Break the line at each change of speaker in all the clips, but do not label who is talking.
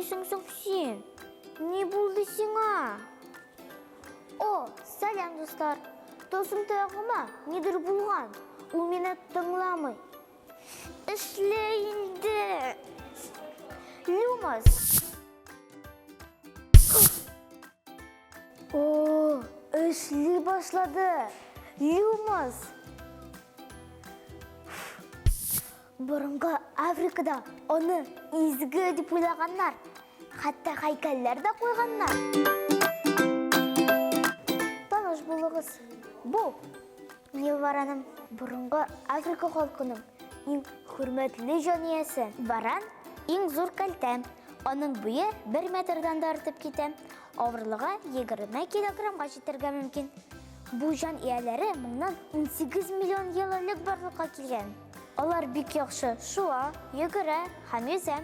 ойнайсың сен? Не болды сиңа? О, сәлем достар. Досым тағыма недір болған? Ол мені тыңламай. Ішлейінді. Люмас. О, ішлей башлады. Люмас. Бұрынғы Африкада оны изгі деп ойлағандар. Қатта хайкаллар да қойғандар. Таныш болыңыз. Бұл Вараным бұрынғы Африка халқының ең хүрмәтлі жаниясы. Варан ең зор кәлтә. Оның бұйы 1 метрдан да артып кетті. Ауырлығы 20 килограммға жетерге мүмкін. Бұл жан иелері мыңнан 18 миллион елілік барлыққа келген. Олар бик яхшы шуа, йөгерә һәм yüзә.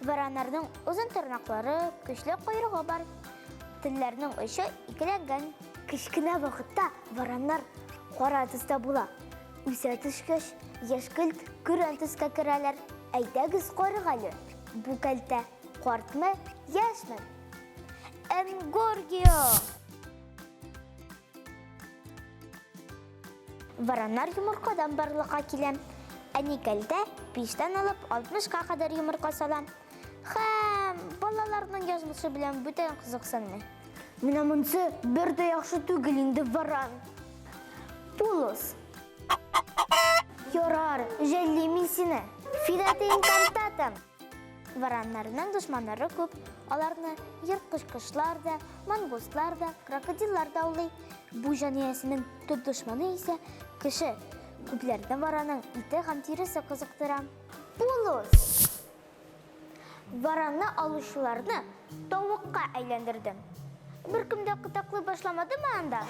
Вараннарның ұзын тырнақлары, көчле құйрығы бар. Телләрнең ұшы икеләнгән. Кішкенә вакытта вараннар қара төстә була. Үсә төшкәч, яшькелт көрән төскә керәләр. Әйдәгез карык әле. Бу кәлтә картмы, яшьме? Энгоргио. Вараннар йомыркадан барлыкка килә. Әни кәлтә 5тән алып 60-ка кадәр йомырка сала. Һәм балаларның язмышы белән бүтән кызыксынмый. Менә монсы бер дә яхшы түгел инде Варан. Пулос. Ярар, жәлли мин сине. Фидатин кантатым. Вараннарның дошманнары күп. Аларны йырткыч-кышлар да, мангустлар да, крокодиллар да аулый. Бу жаниясенең төп дошманы исә кеше. Күпләрдән вараның ите һәм тиресе кызыктыра. Пулос. Варанны алучыларны тавыкка әйләндерде. Бер кемдә кытаклый башламадымы анда?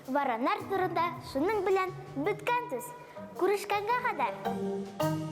Вараннар турында шуның белән беткән төс. Күрешкәнгә кадәр.